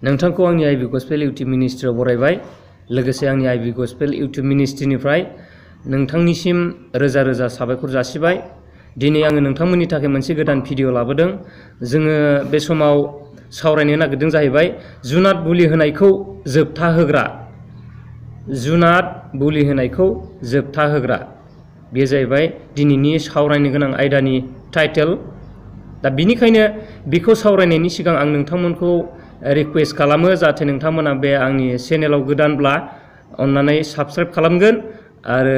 नोंथांखौ आंनि आइबि gospel YouTube मिनिस्ट्रियाव बरायबाय। लोगोसे आंनि आइबि गस्पेल इउटुब मिनिस्ट्रिनिफ्राय नोंथांनिसिम रोजा रोजा साबायखर जासिबाय। दिनै आङो नोंथांमोननि थाखाय मोनसे गोदान भिडिअ लाबोदों। जोङो बे समाव सावरायनो नागिरदों जाहैबाय जुनाद बुलि होनायखौ जोबथा होग्रा। जुनाद बुलि होनायखौ जोबथा होग्रा, बे जाहैबाय दिनैनि सावरायनो गोनां आयदानि टाइटेल। दा बिनिखायनो बेखौ सावरायनायनि सिगां आं नोंथांमोनखौ रिक्वेस्ट खालामो जाहाथे नोंथांमोना बे आंनि चेनेलाव गोदानब्ला अन्नानै साबस्क्राइब खालामगोन आरो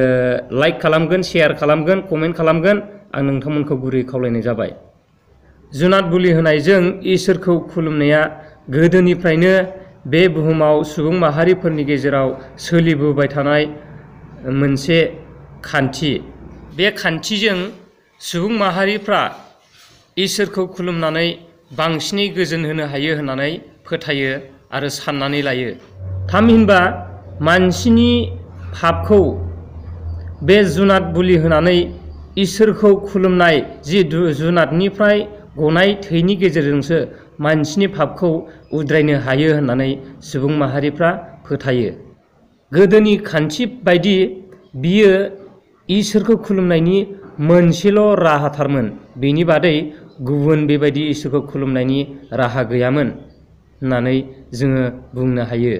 लाइक खालामगोन, शेयार खालामगोन, कमेन्ट खालामगोन। आं नोंथांमोनखौ गुरै खावलायनाय जाबाय। जुनाद बुलि होनायजों इसोरखौ खुलुमनाया गोदोनिफ्रायनो बे बुहुमाव सुबुं माहारिफोरनि गेजेराव सोलिबोबाय थानाय मोनसे खान्थि। बे खान्थिजों सुबुं माहारिफ्रा इसोरखौ खुलुमनानै बांसिनै गोजोन होनो हायो होननानै फोथायो आरो साननानै लायो। थामहिनबा मानसिनि पापखौ बे जुनाद बुलि होनानै इसोरखौ खुलुमनाय जि जुनादनिफ्राय गनाय थैनि गेजेरजोंसो मानसिनि पापखौ उद्रायनो हायो होननानै सुबुं माहारिफ्रा फोथायो। गोदोनि खान्थि बायदि बियो इसोरखौ खुलुमनायनि मोनसेल' राहाथारमोन। बेनि बादै गुबुन बेबायदि इसोरखौ खुलुमनायनि राहा गैयामोन होननानै जोङो बुंनो हायो।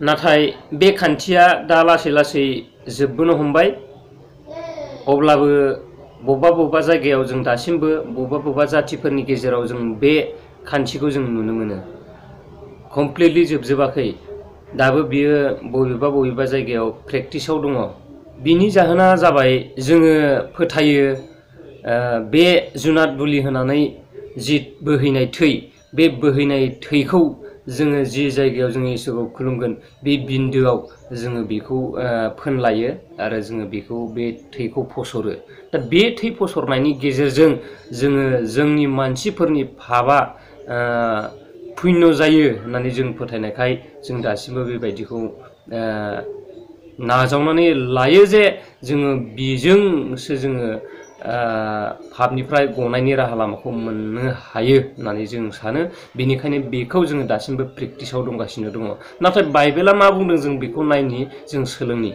नाथाय बे खान्थिया दा लासै लासै जोबबोनो हमबाय। अब्लाबो बबेबा जायगायाव जों दासिमबो बबेबा जाथिफोरनि गेजेराव जों बे खान्थिखौ जों नुनो मोनो। कमप्लिटलि जोबजोबाखै, दाबो बियो बबेबा जायगायाव प्रेक्टिसाव दङ। बिनि जाहोना जाबाय जोङो फोथायो बे जुनाद बुलि होनानै जि बोहैनाय थै, बे बोहैनाय थैखौ जोङो जि जायगायाव जोङो इसोरखौ खुलुमगोन बे बिन्दोआव जोङो बेखौ फोनलायो आरो जोङो बेखौ बे थैखौ फसरो। दा बे थै फसरनायनि गेजेरजों जोङो जोंनि मानसिफोरनि पापआ पुण्य जायो होननानै जों फोथायनायखाय जों दासिमबो बेबायदिखौ नाजावनानै लायो जे जोङो बेजोंसो जोङो पापनिफ्राय गनायनि राहा लामाखौ मोननो हायो होननानै जों सानो। बेनिखायनो बेखौ जोङो दासिमबो प्रेक्टिसाव दंगासिनो दङ। नाथाय बाइबेला मा बुंदों जों बेखौ नायनि, जों सोलोंनि।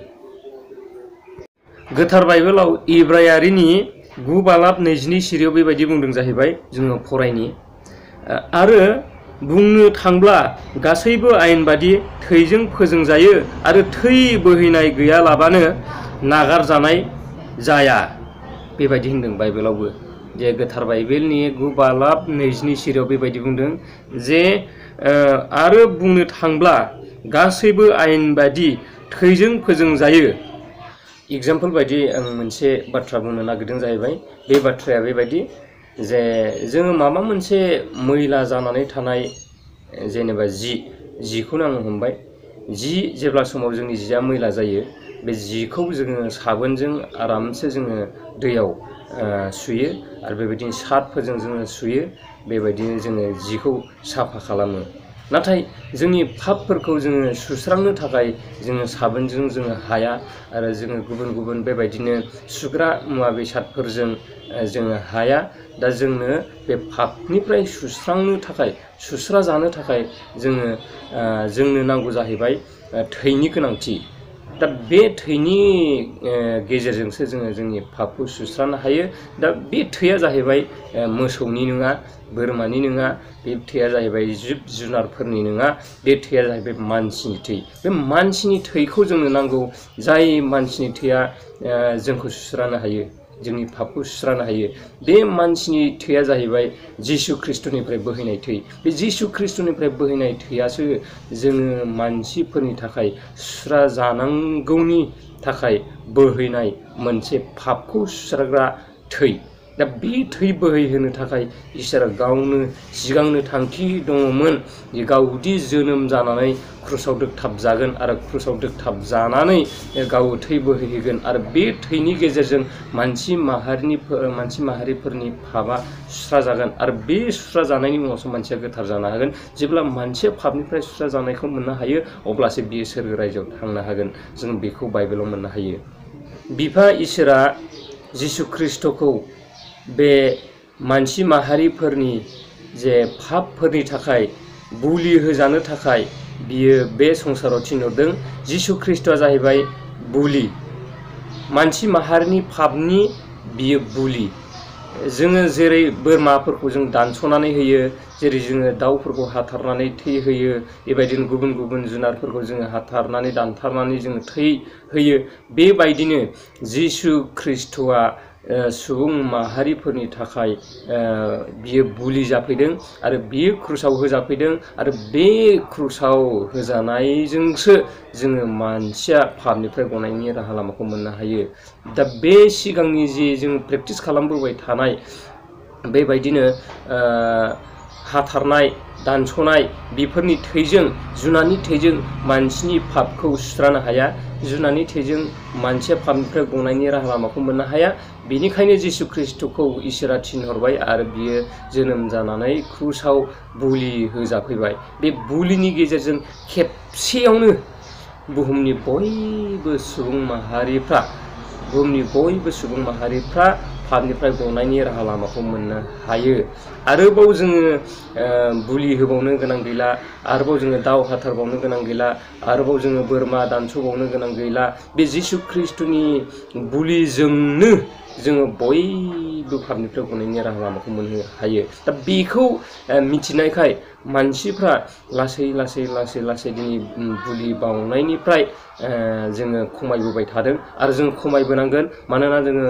गोथार बाइबेलाव इब्रायारिनि 9:22 सिरियाव बेबायदि बुंदों जाहैबाय, जोङो फरायनि। आरो बुंनो थांब्ला गासैबो आयेन बादि थैजों फोजोंजायो आरो थै बोहैनाय गैयालाबानो नागारजानाय जाया। बेबायदि होनदों बाइबेलावबो। जे गोथार बाइबेलनि 9:22 सिरियाव बेबायदि बुंदों जे आरो बुंनो थांब्ला गासैबो आयेन बादि थैजों फोजोंजायो। एग्जाम्पल बायदि आं मोनसे बाथ्रा बुंनो नागिरदों जाहैबाय। बे बाथ्राया बेबायदि जे जोङो माबा मोनसे मैला जानानै थानाय, जेनेबा जिखौनो आं हमबाय। जेब्ला समाव जोंनि जिया मैला जायो, बे जिखौ जोङो साबोनजों आरामसे जोङो दैयाव सुयो आरो बेबायदिनो सार्फफोरजों जोङो सुयो। बेबायदिनो जोङो जिखौ साफा खालामो। नाथाय जोंनि पापफोरखौ जोङो सुस्रांनो थाखाय जोङो साबोनजों जोङो हाया आरो जोङो गुबुन बेबायदिनो सुग्रा मुवा बेसादफोरजों जोङो हाया। दा जोंनो बे पापनिफ्राय सुस्रा जानो थाखाय जोंनो नांगौ जाहैबाय थैनि गोनांथि। दा बे थैनि गेजेरजोंसो जोङो जोंनि पापखौ सुस्रांनो हायो। दा बे थैया जाहैबाय मोसौनि नङा, बोरमानि नङा, बे थैया जाहैबाय जिब जुनारफोरनि नङा, बे थैया जाहैबाय मानसिनि थै। बे मानसिनि थैखौ जोंनो नांगौ। जाय मानसिनि थैया जोंखौ सुस्रांनो हायो, जोंनि पापखौ सुस्रांनो हायो। बे मानसिनि थैया जाहैबाय जिसु ख्रिस्टनिफ्राय बोहैनाय थै। बे जिसु ख्रिस्टनिफ्राय बोहैनाय थैयासो जोङो मानसिफोरनि थाखाय सुस्रा जानांगौनि थाखाय बोहैनाय मोनसे पापखौ सुस्रांग्रा थै। दा बे थै बोहैहोनो थाखाय इसोरा गावनो सिगांनो थांखि दङमोन जे गावदि जोनोम जानानै क्रुसाव दोगथाबजागोन आरो क्रुसाव दोगथाबजानानै गाव थै बोहैहोगोन आरो बे थैनि गेजेरजों मानसि माहारिफोरनि पापआ सुस्रा जागोन आरो बे सुस्रा जानायनि उनावसो मानसिया गोथार जानो हागोन। जेब्ला मानसिया पापनिफ्राय सुस्रा जानायखौ मोननो हायो, अब्लासो बियो सोरगो रायजोआव थांनो हागोन। जों बेखौ बाइबेलाव मोननो हायो। बिफा इसोरा जिसु ख्रिस्टखौ बे मानसि माहारिफोरनि जे पापफोरनि थाखाय बुलि होजानो थाखाय बियो बे संसाराव थिनहरदों। जिसु ख्रीष्टआ जाहैबाय बुलि, मानसि माहारिनि पापनि बियो बुलि। जोङो जेरै बोरमाफोरखौ जों दानस'नानै होयो, जेरै जोङो दाउफोरखौ हाथारनानै थै होयो, बेबायदिनो गुबुन गुबुन जुनारफोरखौ जोङो हाथारनानै दानथारनानै जोङो थै होयो, बेबायदिनो जिसु ख्रीष्टआ सुबुं माहारिफोरनि थाखाय बियो बुलि जाफैदों आरो बियो क्रुसाव होजाफैदों आरो बे क्रुसाव होजानायजोंसो जोङो मानसिया पापनिफ्राय गनायनि राहा लामाखौ मोननो हायो। दा बे सिगांनि जे जों प्रेक्टिस खालामबोबाय थानाय बेबायदिनो हाथारनाय दानस'नाय बेफोरनि थैजों, जुनारनि थैजों मानसिनि पापखौ सुस्रानो हाया, जुनारनि थैजों मानसिया पापनिफ्राय गनायनि राहा लामाखौ मोननो हाया। बेनिखायनो जिसु ख्रीष्टखौ इसोरा थिनहरबाय आरो बियो जोनोम जानानै क्रुसाव बुलि होजाफैबाय। बे बुलिनि गेजेरजों खेबसेयावनो बुहुमनि बयबो सुबुं माहारिफ्रा पापनिफ्राय गनायनि राहा लामाखौ मोननो हायो। आरोबाव जोङो बुलि होबावनो गोनां गैला, आरोबाव जोङो दाउ हाथारबावनो गोनां गैला, आरोबाव जोङो बोरमा दानस'बावनो गोनां गैला। बे जिसु ख्रीष्टनि बुलिजोंनो जोङो बयबो पापनिफ्राय गनायनि राहा लामाखौ मोननो हायो। दा बेखौ मिथिनायखाय मानसिफ्रा लासै दिनै बुलि बावनायनिफ्राय जोङो खमायबोबाय थादों आरो जों खमायबोनांगोन। मानोना जोङो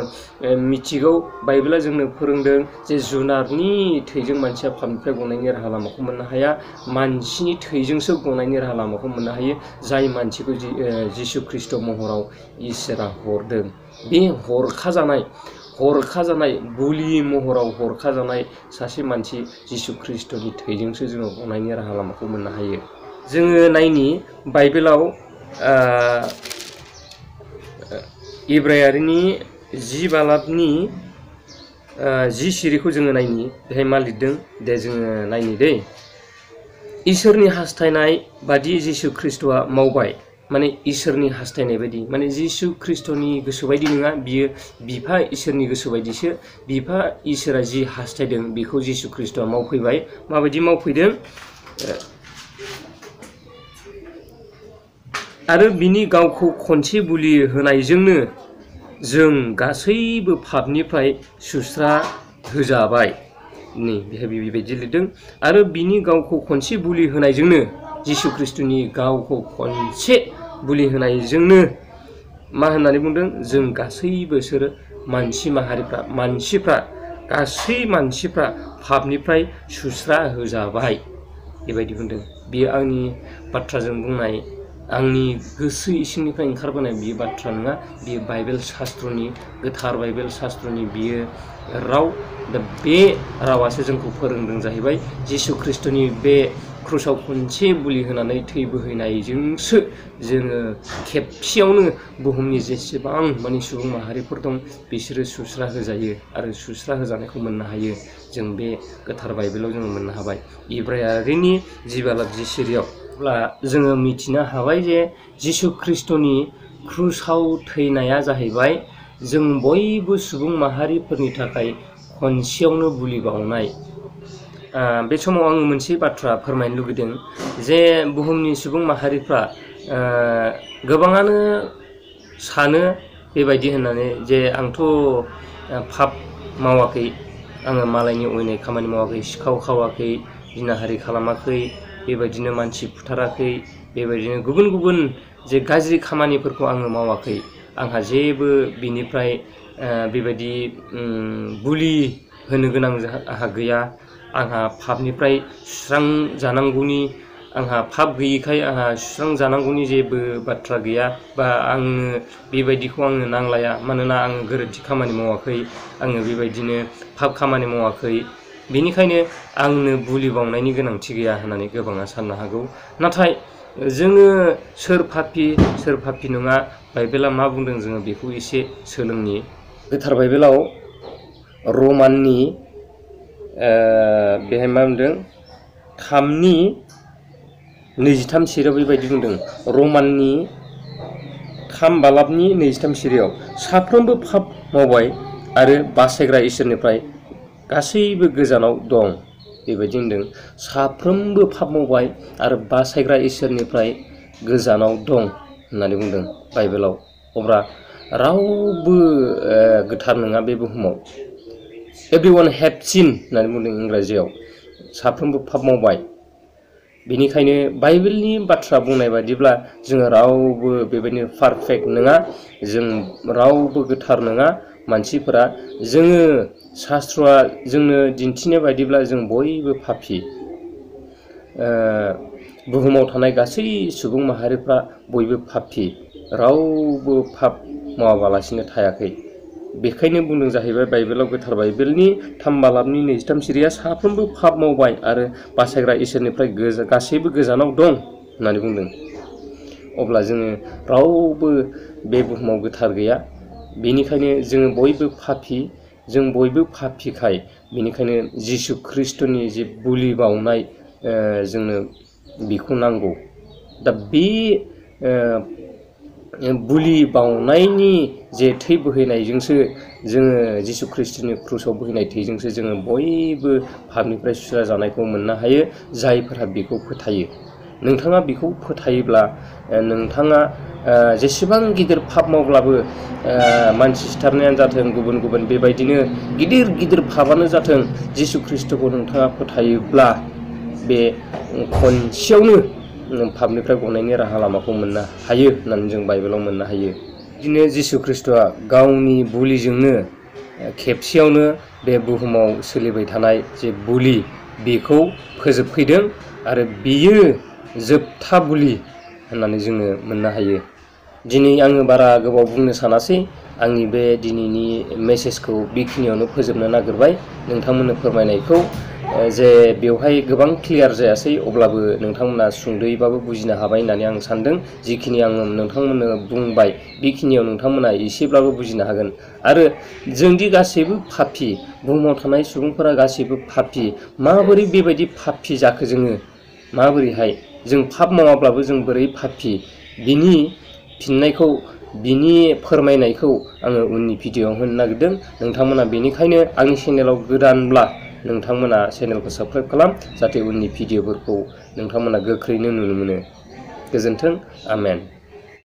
मिथिगौ, बाइबेला जोंनो फोरोंदों जे जुनारनि थैजों मानसिया पापनिफ्राय गनायनि राहा लामाखौ मोननो हाया, मानसिनि थैजोंसो गनायनि राहा लामाखौ मोननो हायो, जाय मानसिखौ जिसु ख्रीष्ट महराव इसोरा हरदों। बे हरखाजानाय बुलि महराव हरखाजानाय सासे मानसि जिसु ख्रीष्टनि थैजोंसो जोङो गनायनि राहा लामाखौ मोननो हायो। जोङो नायनि बाइबेलाव इब्रायारिनि 10 बालाबनि 10 सिरिखौ जोङो नायनि, बेहाय मा लिरदों दे जोङो नायनि दै। इसोरनि हास्थायनाय बादि जिसु ख्रीष्टआ मावबाय, माने इसोरनि हास्थायनाय बायदि, माने जिसु ख्रीष्टनि गोसो बायदि नङा, बियो बिफा इसोरनि गोसो बायदिसो। बिफा इसोरा जि हास्थायदों बेखौ जिसु ख्रीष्टआ मावफैबाय। माबायदि मावफैदों? आरो बिनि गावखौ खनसे बुलि होनायजोंनो जों गासैबो पापनिफ्राय सुस्रा होजाबाय। नै बेहाय बेबायदि लिरदों, आरो बिनि गावखौ खनसे बुलि होनायजोंनो, जिसु ख्रीष्टनि गावखौ खनसे बुलि होनायजोंनो मा होननानै बुंदों? जों गासैबो सोरो गासै मानसिफ्रा पापनिफ्राय सुस्रा होजाबाय, बेबायदि बुंदों। बियो आंनि बाथ्राजों बुंनाय, आंनि गोसो इसिंनिफ्राय ओंखारबोनाय बियो बाथ्रा नङा, बियो बाइबेल शास्त्रनि, गोथार बाइबेल शास्त्रनि बियो राव। दा बे रावासो जोंखौ फोरोंदों जाहैबाय, जिसु ख्रीष्टनि बे क्रुसाव खनसे बुलि होनानै थै बोहैनायजोंसो जोङो खेबसेयावनो बुहुमनि जेसेबां माने सुबुं माहारिफोर दं बिसोरो सुस्रा होजायो आरो सुस्रा होजानायखौ मोननो हायो। जों बे गोथार बाइबेलाव जोङो मोननो हाबाय। इब्रायारिनि 10 बालाब 10 सिरियाव अब्ला जोङो मिथिनो हाबाय जे जिसु ख्रीष्टनि क्रुसाव थैनाया जाहैबाय जों बयबो सुबुं माहारिफोरनि थाखाय खनसेयावनो बुलि बावनाय। बे समाव आङो मोनसे बाथ्रा फोरमायनो लुगैदों जे बुहुमनि सुबुं माहारिफ्रा गोबाङानो सानो बेबायदि होननानै जे आंथ' पाप मावाखै, आङो मालायनि अयनाय खामानि मावाखै, सिखाव खावाखै, जिनाहारि खालामाखै, बेबायदिनो मानसि बुथाराखै, बेबायदिनो गुबुन गुबुन जे गाज्रि खामानिफोरखौ आङो मावाखै, आंहा जेबो बिनिफ्राय बेबायदि बुलि होनो गोनां आंहा गैया, आंहा पापनिफ्राय सुस्रांजानांगौनि, आंहा पाप गैयिखाय आंहा सुस्रांजानांगौनि जेबो बाथ्रा गैया, बा आङो बेबायदिखौ आङो नांलाया, मानोना आङो गोरोन्थि खामानि मावाखै, आङो बेबायदिनो पाप खामानि मावाखै, बेनिखायनो आंनो बुलि बावनायनि गोनांथि गैया होननानै गोबाङा साननो हागौ। नाथाय जोङो सोर पापि नङा, बाइबेला मा बुंदों जोङो बेखौ एसे सोलोंनि। गोथार बाइबेलाव रमाननि बेहाय मा बुंदों? 3:23 सिरियाव बेबायदि बुंदों। रमाननि 3 बालाबनि 23 सिरियाव साफ्रोमबो पाप मावबाय आरो बासायग्रा इसोरनिफ्राय गासैबो गोजानाव दं। बेबायदि होनदों साफ्रोमबो पाप मावबाय आरो बासायग्रा इसोरनिफ्राय गोजानाव दं होननानै बुंदों बाइबेलाव। अब्ला रावबो गोथार नङा बे बुहुमाव। एभ्रिवान हेभ सिन होननानै बुंदों इंराजियाव, साफ्रोमबो पाप मावबाय। बेनिखायनो बाइबेलनि बाथ्रा बुंनाय बायदिब्ला जोङो रावबो बेबायदिनो पारफेक्ट नङा, जों रावबो गोथार नङा मानसिफोरा। जोङो शास्त्रआ जोंनो दिन्थिनाय बायदिब्ला जों बयबो पापी। बुहुमाव थानाय गासै सुबुं माहारिफ्रा बयबो पापी, रावबो पाप मावाबालासिनो थायाखै। बेखायनो बुंदों जाहैबाय बाइबेलाव, गोथार बाइबेलनि 3 बालाबनि 23 सिरिया साफ्रोमबो पाप मावबाय आरो बासायग्रा इसोरनिफ्राय गासैबो गोजानाव दं होननानै बुंदों। अब्ला जोङो रावबो बे बुहुमाव गोथार गैया। बेनिखायनो जोङो बयबो पापी, जों बयबो पापीखाय बेनिखायनो जिसु ख्रिस्ट'नि जे बुलि बावनाय जोंनो बेखौ नांगौ। दा बे बुलि बावनायनि जे थै बोहैनायजोंसो जोङो जिसु ख्रिस्ट'नि क्रुसाव बोहैनाय थैजोंसो जोङो बयबो पापनिफ्राय सुस्रा जानायखौ मोननो हायो, जायफोरा बेखौ फोथायो। नोंथाङा बेखौ फोथायोब्ला नोंथाङा जेसेबां गिदिर पाप मावब्लाबो, मानसि सिथारनायानो जाथों, गुबुन गुबुन बेबायदिनो गिदिर गिदिर पापआनो जाथों, जिसु ख्रिस्ट'खौ नोंथाङा फोथायोब्ला बे खनसेयावनो पापनिफ्राय गनायनि राहा लामाखौ मोननो हायो होननानै जों बाइबेलाव मोननो हायो। बिदिनो जिसु ख्रिस्ट'आ गावनि बुलिजोंनो खेबसेयावनो बे बुहुमाव सोलिबाय थानाय जे बुलि बेखौ फोजोबफैदों आरो बेयो जोबथा बुलि होननानै जोङो मोननो हायो। दिनै आङो बारा गोबाव बुंनो सानासै, आंनि बे दिनैनि मेसेजखौ बेखिनियावनो फोजोबनो नागिरबाय। नोंथांमोननो फोरमायनायखौ जे बेवहाय गोबां क्लियार जायासै, अब्लाबो नोंथांमोना सुंद'यैबाबो बुजिनो हाबाय होननानै आं सानदों। जिखिनि आङो नोंथांमोननो बुंबाय बेखिनियाव नोंथांमोना एसेब्लाबो बुजिनो हागोन। आरो जोंदि गासैबो पापी, बुहुमाव थानाय सुबुंफोरा गासैबो पापी, माबोरै बेबायदि पापी जाखो जोङो? माबोरैहाय जों पाप मावाब्लाबो जों बोरै पापी? बिनि फिननायखौ, बिनि फोरमायनायखौ आङो उननि भिडिअ'आव होनो नागिरदों। नोंथांमोना बेनिखायनो आंनि चेनेलाव गोदानब्ला नोंथांमोना चेनेलखौ साबस्क्राइब खालाम, जाहाथे उननि भिडिअ'फोरखौ नोंथांमोना गोख्रैनो नुनो मोनो। गोजोन्थों, आमेन।